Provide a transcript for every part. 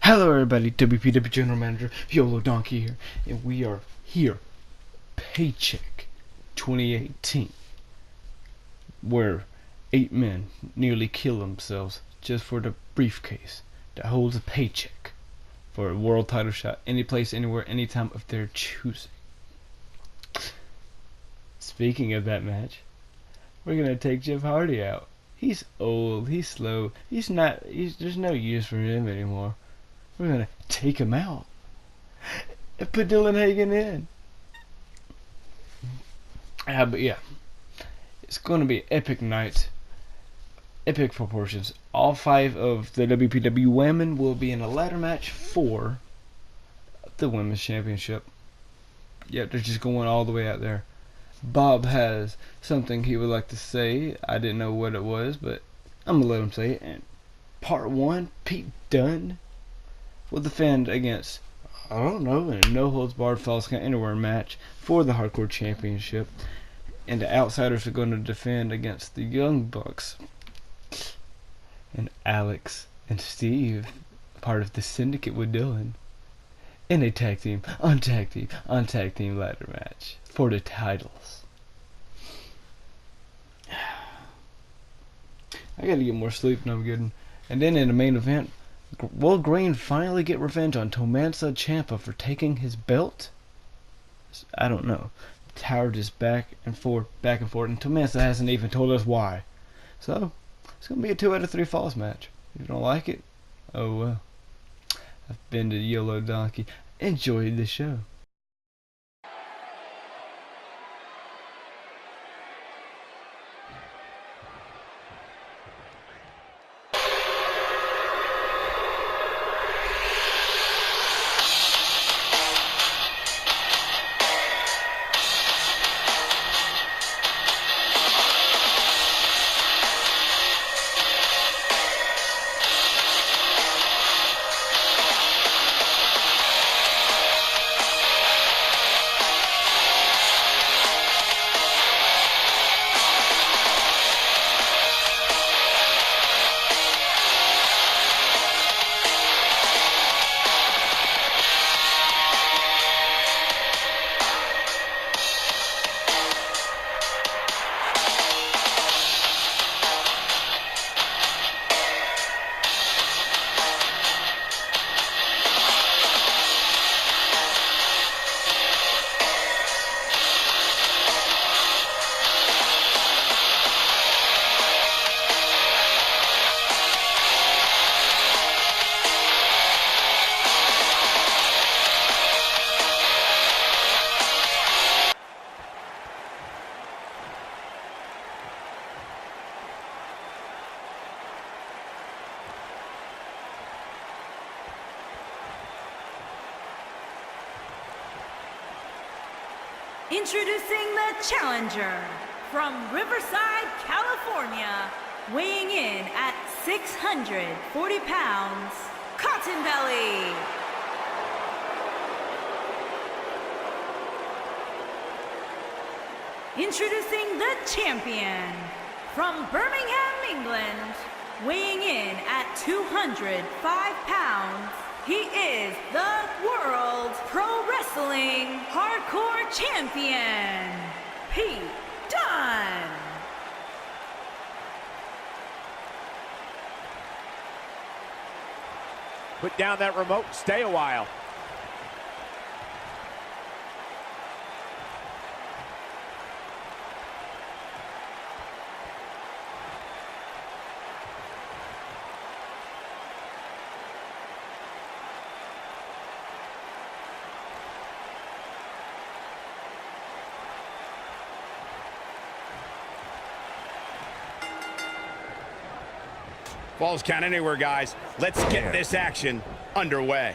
Hello everybody, WPW General Manager YOLO Donkey here, and we are here, Paycheck 2018, where 8 men nearly kill themselves just for the briefcase that holds a paycheck for a world title shot, any place, anywhere, anytime of their choosing. Speaking of that match, we're gonna take Jeff Hardy out. He's old, he's slow, there's no use for him anymore. We're gonna take him out and put Dylan Hagen in. But yeah, it's gonna be an epic night, epic proportions. All 5 of the WPW women will be in a ladder match for the women's championship. Yep, they're just going all the way out there. Bob has something he would like to say. I didn't know what it was, but I'm gonna let him say it. And part 1, Pete Dunne will defend against, I don't know, in a no-holds-barred falls count anywhere match for the Hardcore Championship. And the Outsiders are going to defend against the Young Bucks. And Alex and Steve, part of the Syndicate with Dylan, in a tag team ladder match for the titles. I gotta get more sleep and I'm good. And then in the main event, will Green finally get revenge on Tommaso Ciampa for taking his belt? I don't know. Tower just back and forth, and Tommaso hasn't even told us why. So, it's going to be a 2 out of 3 falls match. If you don't like it, oh well. I've been to YOLO Donkey. Enjoyed the show. Introducing the challenger from Riverside, California, weighing in at 640 pounds, Cotton Belly. Introducing the champion from Birmingham, England, weighing in at 205 pounds, he is the World Pro Wrestling Hardcore Champion, Pete Dunne. Put down that remote, stay a while. Falls count anywhere, guys. Let's get this action underway.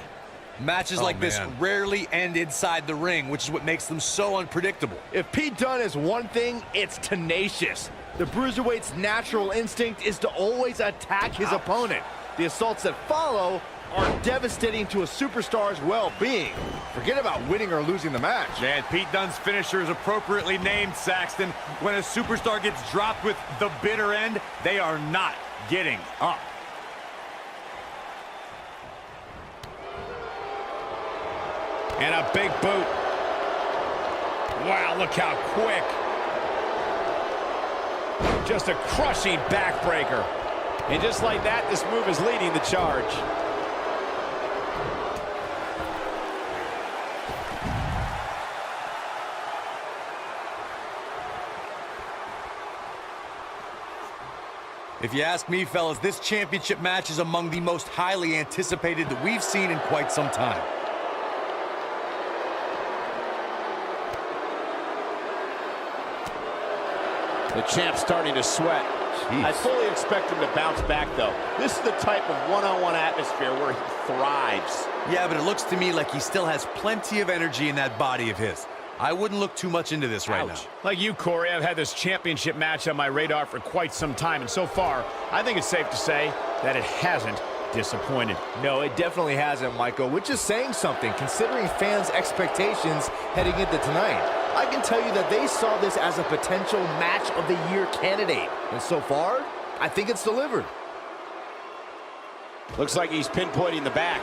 Matches like this rarely end inside the ring, which is what makes them so unpredictable. If Pete Dunne is one thing, it's tenacious. The Bruiserweight's natural instinct is to always attack his opponent. The assaults that follow are devastating to a superstar's well-being. Forget about winning or losing the match. Man, Pete Dunne's finisher is appropriately named, Saxton. When a superstar gets dropped with the bitter end, they are not getting up. And a big boot. Wow, look how quick. Just a crushing backbreaker. And just like that, this move is leading the charge. If you ask me, fellas, this championship match is among the most highly anticipated that we've seen in quite some time. The champ's starting to sweat. Jeez. I fully expect him to bounce back, though. This is the type of one-on-one atmosphere where he thrives. Yeah, but it looks to me like he still has plenty of energy in that body of his. I wouldn't look too much into this right now. Like you, Corey, I've had this championship match on my radar for quite some time, and so far, I think it's safe to say that it hasn't disappointed. No, it definitely hasn't, Michael, which is saying something, considering fans' expectations heading into tonight. I can tell you that they saw this as a potential match of the year candidate, and so far, I think it's delivered. Looks like he's pinpointing the back.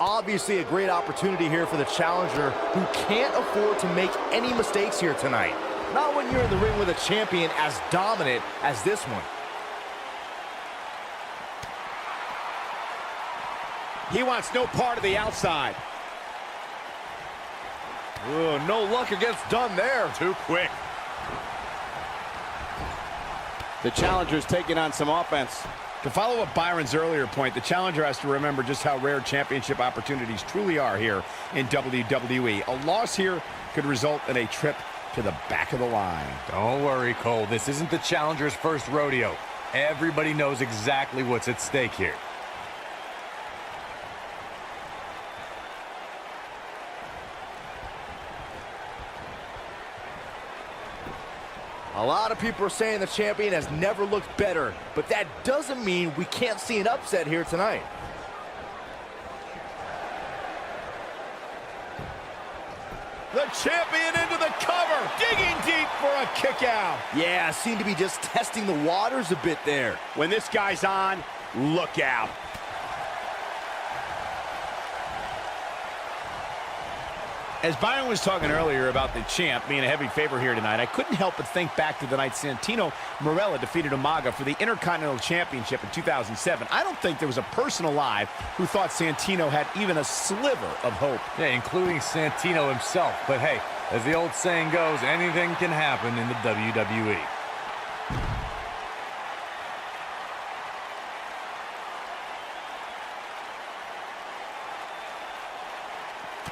Obviously a great opportunity here for the challenger, who can't afford to make any mistakes here tonight. Not when you're in the ring with a champion as dominant as this one. He wants no part of the outside. Ooh, no luck against Dunne there. Too quick. The challenger's taking on some offense. To follow up Byron's earlier point, the challenger has to remember just how rare championship opportunities truly are here in WWE. A loss here could result in a trip to the back of the line. Don't worry, Cole. This isn't the challenger's first rodeo. Everybody knows exactly what's at stake here. A lot of people are saying the champion has never looked better, but that doesn't mean we can't see an upset here tonight. The champion into the cover, digging deep for a kick out. Yeah, seemed to be just testing the waters a bit there. When this guy's on, look out. As Byron was talking earlier about the champ being a heavy favorite here tonight, I couldn't help but think back to the night Santino Marella defeated Umaga for the Intercontinental Championship in 2007. I don't think there was a person alive who thought Santino had even a sliver of hope. Yeah, including Santino himself. But hey, as the old saying goes, anything can happen in the WWE.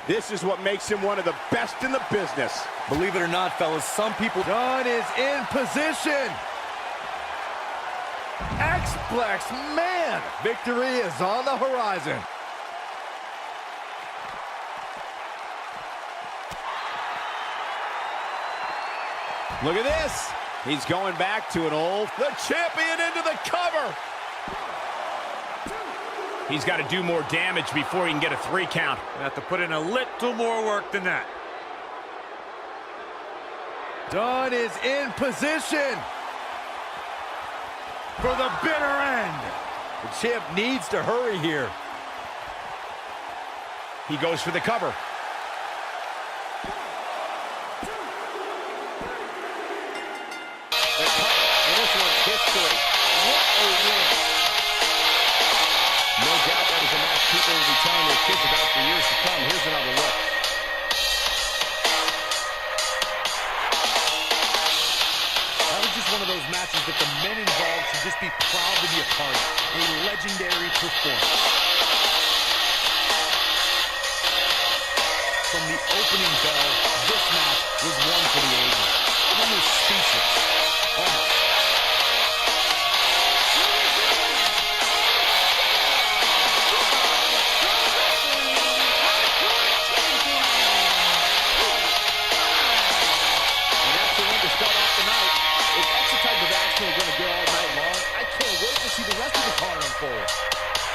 This is what makes him one of the best in the business. Believe it or not, fellas, some people... Dunne is in position. X-Plex, man! Victory is on the horizon. Look at this. He's going back to an old... The champion into the cover. He's got to do more damage before he can get a 3 count. Have to put in a little more work than that. Dunne is in position for the bitter end. The champ needs to hurry here. He goes for the cover. The cover, and this one's history. What a win. No doubt that is a match people will be telling their kids about for years to come. Here's another look. That was just one of those matches that the men involved should just be proud to be a part of. A legendary performance. From the opening bell, this match was one for the ages. Almost speechless. Almost.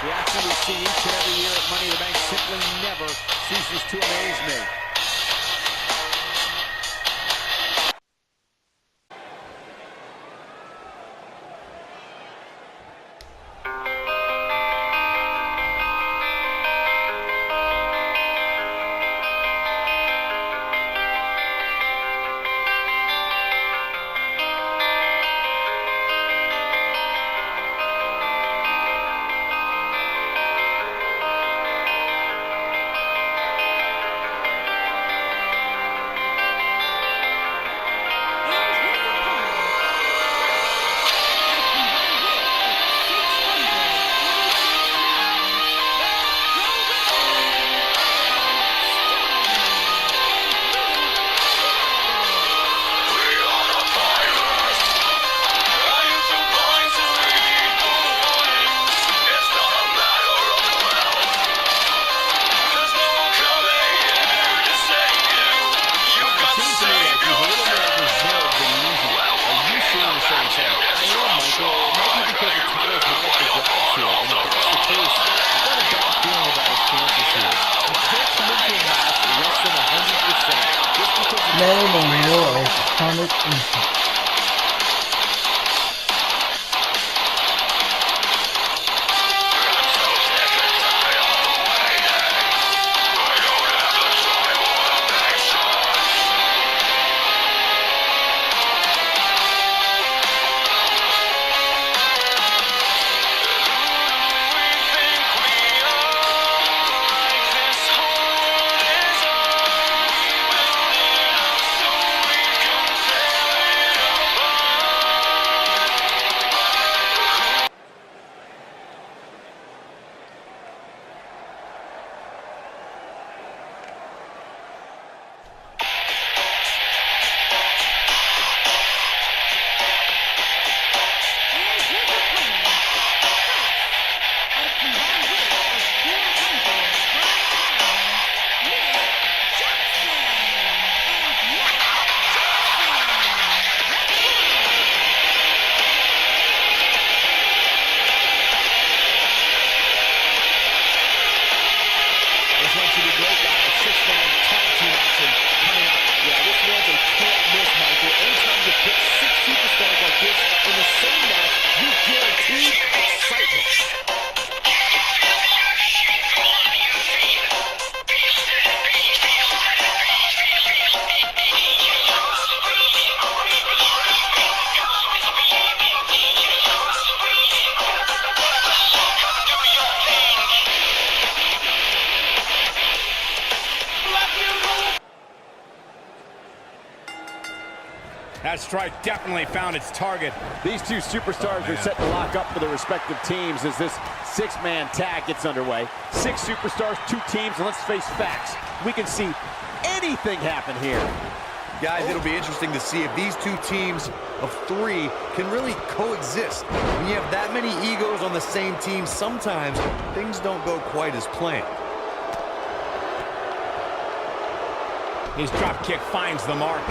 The action we see each and every year at Money in the Bank simply never ceases to amaze me. saying so. I am, Michael. Maybe because the title's not up for grabs here. And if that's the case, I've got a bad feeling about his chances here. You can't commit to a match less than 100% just because of Name and more is Comic Instant. That strike definitely found its target. These two superstars are set to lock up for their respective teams as this six-man tag gets underway. 6 superstars, 2 teams, and let's face facts. We can see anything happen here. Guys, it'll be interesting to see if these 2 teams of 3 can really coexist. When you have that many egos on the same team, sometimes things don't go quite as planned. His drop kick finds the mark.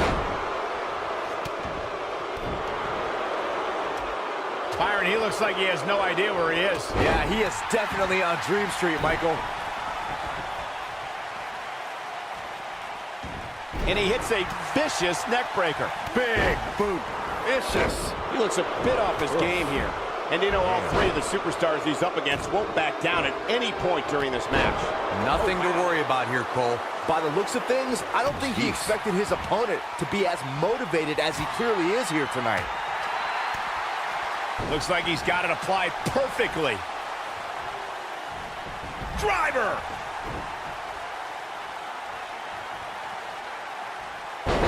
Byron, he looks like he has no idea where he is. Yeah, he is definitely on Dream Street, Michael. And he hits a vicious neck breaker. Big boot. Vicious. He looks a bit off his game here. And you know, all 3 of the superstars he's up against won't back down at any point during this match. Nothing to worry about here, Cole. By the looks of things, I don't think he expected his opponent to be as motivated as he clearly is here tonight. Looks like he's got it applied perfectly. Driver!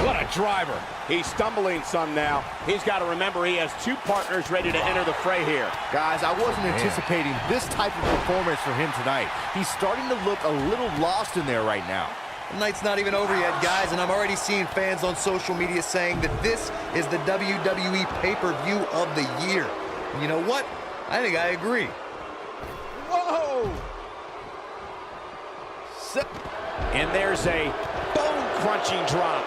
What a driver. He's stumbling some now. He's got to remember he has 2 partners ready to enter the fray here. Guys, I wasn't anticipating this type of performance from him tonight. He's starting to look a little lost in there right now. The night's not even over yet, guys, and I'm already seeing fans on social media saying that this is the WWE pay-per-view of the year. And you know what? I think I agree. Whoa! And there's a bone-crunching drop.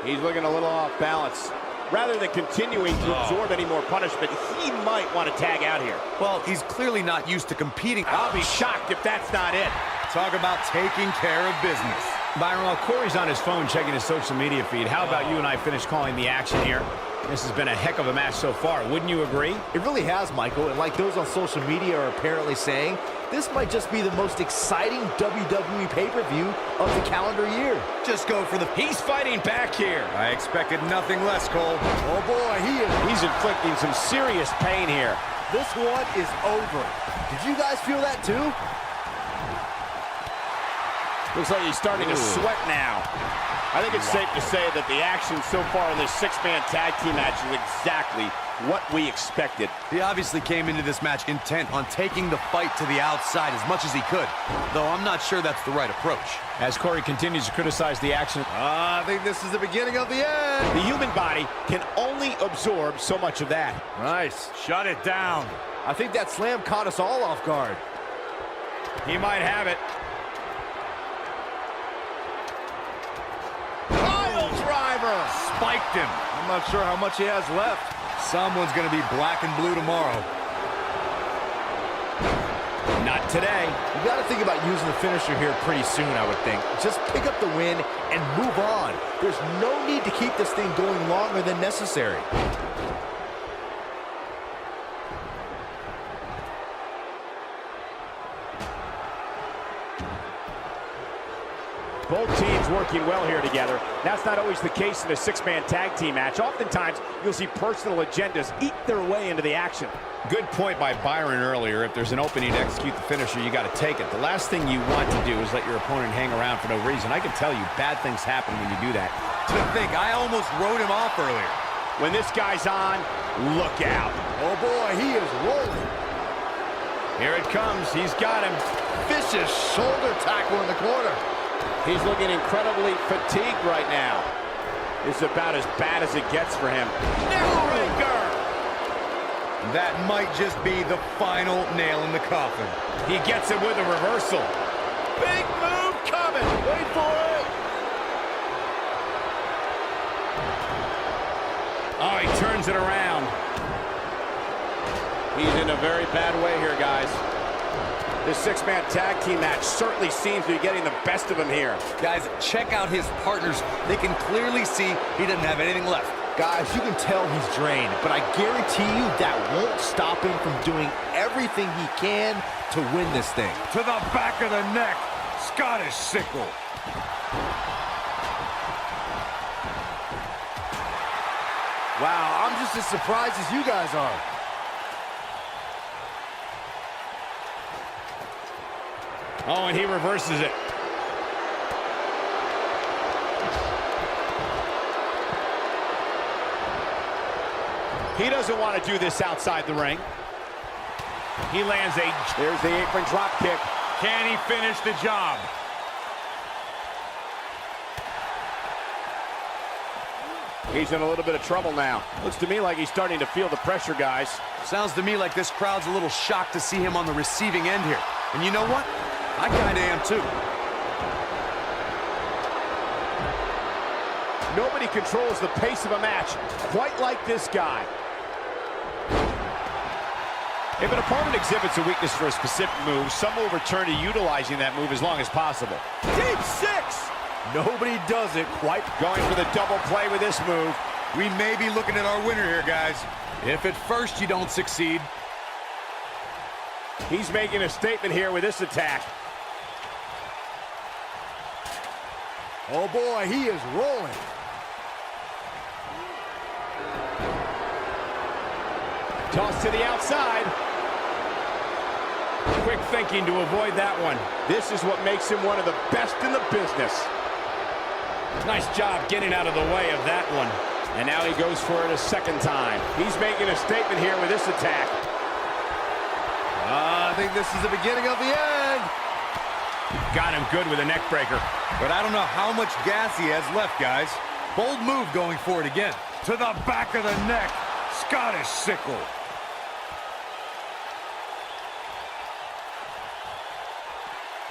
He's looking a little off balance. Rather than continuing to absorb any more punishment, he might want to tag out here. Well, he's clearly not used to competing. I'll be shocked if that's not it. Talk about taking care of business. Byron, while Corey's on his phone checking his social media feed, how about you and I finish calling the action here? This has been a heck of a match so far. Wouldn't you agree? It really has, Michael, and like those on social media are apparently saying, this might just be the most exciting WWE pay-per-view of the calendar year. Just go for the... He's fighting back here. I expected nothing less, Cole. Oh boy, He's inflicting some serious pain here. this one is over. Did you guys feel that too? Looks like he's starting to sweat now. I think it's safe to say that the action so far in this 6-man tag team match is exactly what we expected. He obviously came into this match intent on taking the fight to the outside as much as he could, though I'm not sure that's the right approach. As Corey continues to criticize the action, I think this is the beginning of the end. the human body can only absorb so much of that. Nice. Shut it down. I think that slam caught us all off guard. He might have it. Pile driver! Spiked him. I'm not sure how much he has left. Someone's going to be black and blue tomorrow. Not today. You got to think about using the finisher here pretty soon, I would think. Just pick up the win and move on. There's no need to keep this thing going longer than necessary. Both teams working well here together. That's not always the case in a six-man tag team match. Oftentimes, you'll see personal agendas eat their way into the action. Good point by Byron earlier. If there's an opening to execute the finisher, you got to take it. The last thing you want to do is let your opponent hang around for no reason. I can tell you, bad things happen when you do that. To think, I almost wrote him off earlier. When this guy's on, look out. Oh boy, he is rolling. Here it comes. He's got him. Vicious shoulder tackle in the corner. He's looking incredibly fatigued right now. This is about as bad as it gets for him. Neckbreaker! That might just be the final nail in the coffin. He gets it with a reversal. Big move coming. Wait for it. Oh, he turns it around. He's in a very bad way here, guys. This six-man tag team match certainly seems to be getting the best of him here. Guys, check out his partners. They can clearly see he doesn't have anything left. Guys, you can tell he's drained, but I guarantee you that won't stop him from doing everything he can to win this thing. To the back of the neck. Scottish sickle. Wow, I'm just as surprised as you guys are. Oh, and he reverses it. He doesn't want to do this outside the ring. He lands there's the apron drop kick. Can he finish the job? He's in a little bit of trouble now. Looks to me like he's starting to feel the pressure, guys. Sounds to me like this crowd's a little shocked to see him on the receiving end here. And you know what? I kinda am too. Nobody controls the pace of a match quite like this guy. If an opponent exhibits a weakness for a specific move, some will return to utilizing that move as long as possible. Deep six! Nobody does it quite. Going for the double play with this move. We may be looking at our winner here, guys. If at first you don't succeed. He's making a statement here with this attack. Oh boy, he is rolling. Toss to the outside. Quick thinking to avoid that one. This is what makes him one of the best in the business. Nice job getting out of the way of that one. And now he goes for it a second time. He's making a statement here with this attack. I think this is the beginning of the end. Got him good with a neck breaker. But I don't know how much gas he has left, guys. Bold move going for it again. To the back of the neck. Scottish sickle.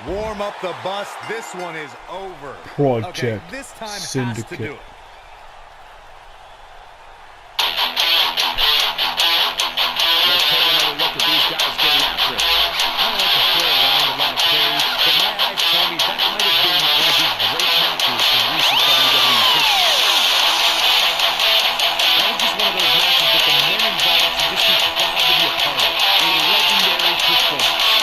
Warm up the bus. This one is over. Project okay, this time Syndicate. has to do it. Let's take another look at these guys getting after it. I don't like to throw around a lot of praise, but my eyes tell me that might have been one of his great matches in recent WWE history. That was just one of those matches that the men involved should just be proud to be a part of. A legendary performance.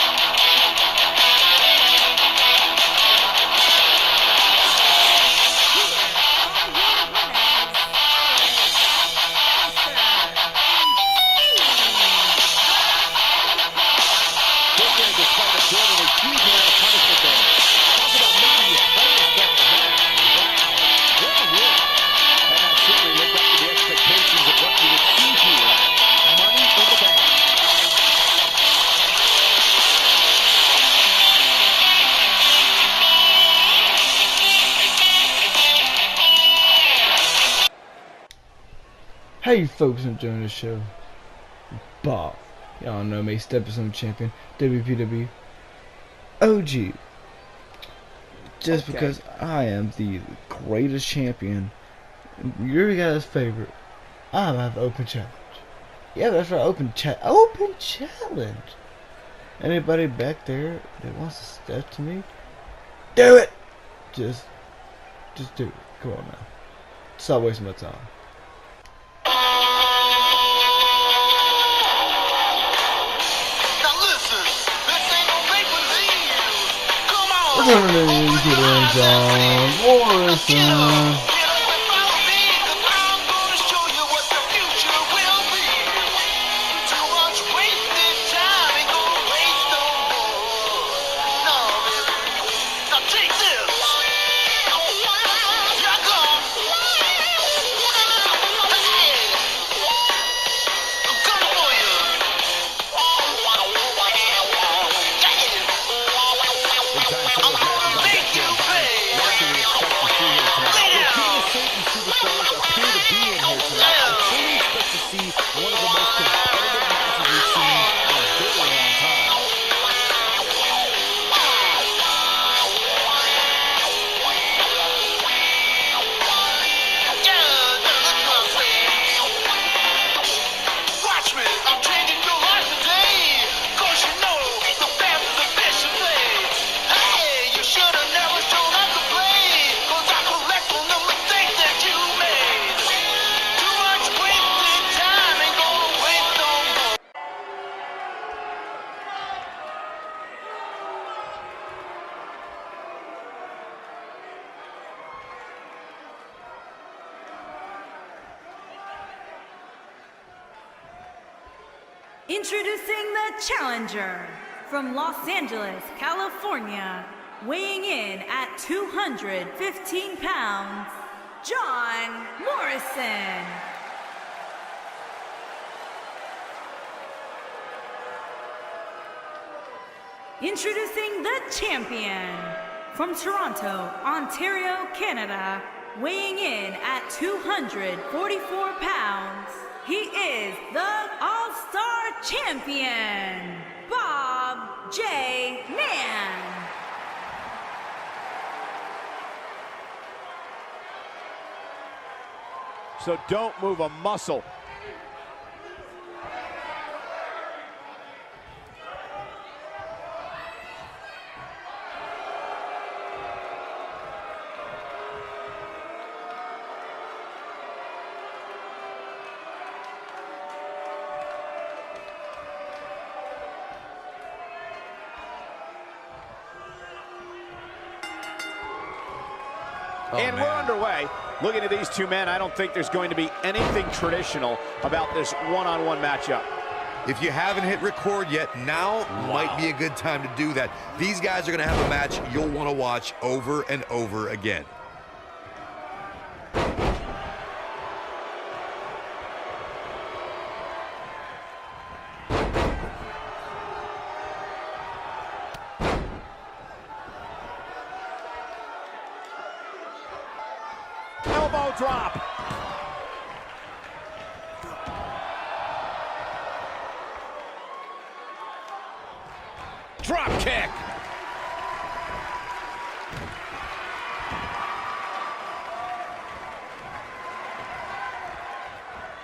Hey folks, I'm enjoying the show. Bob, y'all know me, Step-Up Champion, WPW OG. Just because I am the greatest champion Your guys' favorite. I have open challenge. Yeah, that's right. Open challenge. Anybody back there that wants to step to me? Do it. Just do it. Come on now. Stop wasting my time. We're coming into the ring, John Morrison. Introducing the challenger from Los Angeles, California, weighing in at 215 pounds, John Morrison. Introducing the champion from Toronto, Ontario, Canada, weighing in at 244 pounds, he is the All-Star Champion, Bob J. Mann. So don't move a muscle. And we're underway. Looking at these two men, I don't think there's going to be anything traditional about this one-on-one matchup. If you haven't hit record yet, now might be a good time to do that. These guys are going to have a match you'll want to watch over and over again. Elbow drop. Drop kick.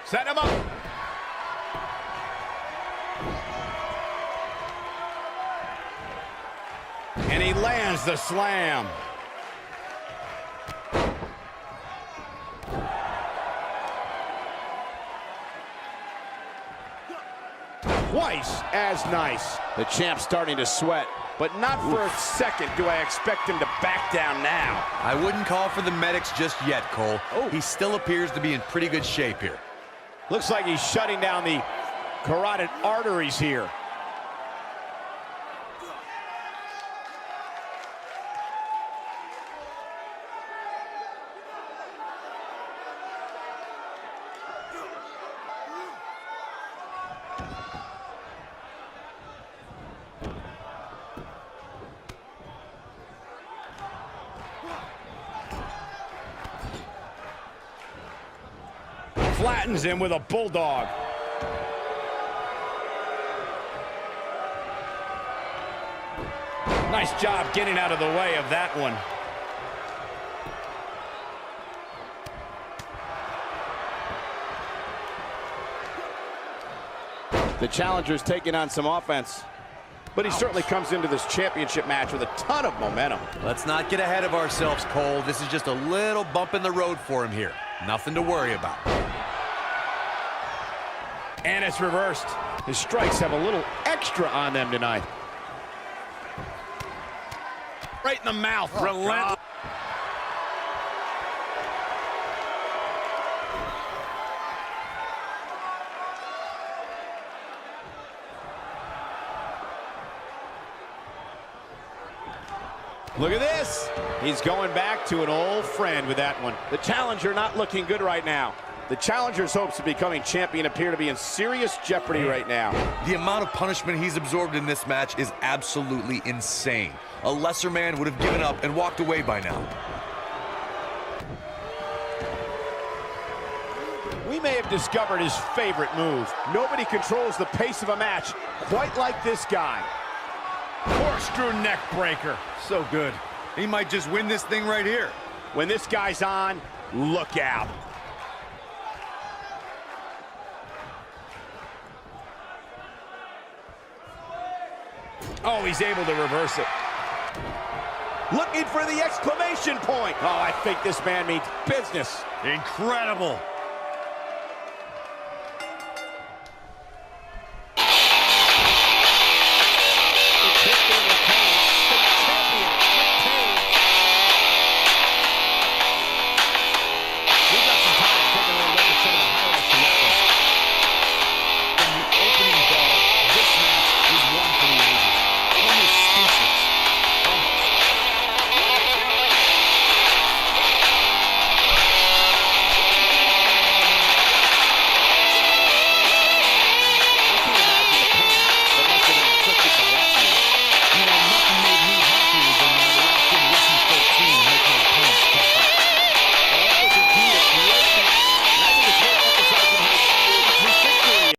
Set him up. And he lands the slam. Twice as nice. The champ's starting to sweat, but not for a second do I expect him to back down now. I wouldn't call for the medics just yet, Cole. He still appears to be in pretty good shape here. Looks like he's shutting down the carotid arteries here. Flattens him with a bulldog. Nice job getting out of the way of that one. The challenger's taking on some offense, but he certainly comes into this championship match with a ton of momentum. Let's not get ahead of ourselves, Cole. This is just a little bump in the road for him here. Nothing to worry about. And it's reversed. His strikes have a little extra on them tonight. Right in the mouth. Relentless. Look at this. He's going back to an old friend with that one. The challenger not looking good right now. The challenger's hopes of becoming champion appear to be in serious jeopardy right now. The amount of punishment he's absorbed in this match is absolutely insane. A lesser man would have given up and walked away by now. We may have discovered his favorite move. Nobody controls the pace of a match quite like this guy. Corkscrew neck breaker. So good. He might just win this thing right here. When this guy's on, look out. Oh, he's able to reverse it. Looking for the exclamation point. Oh, I think this man means business. Incredible.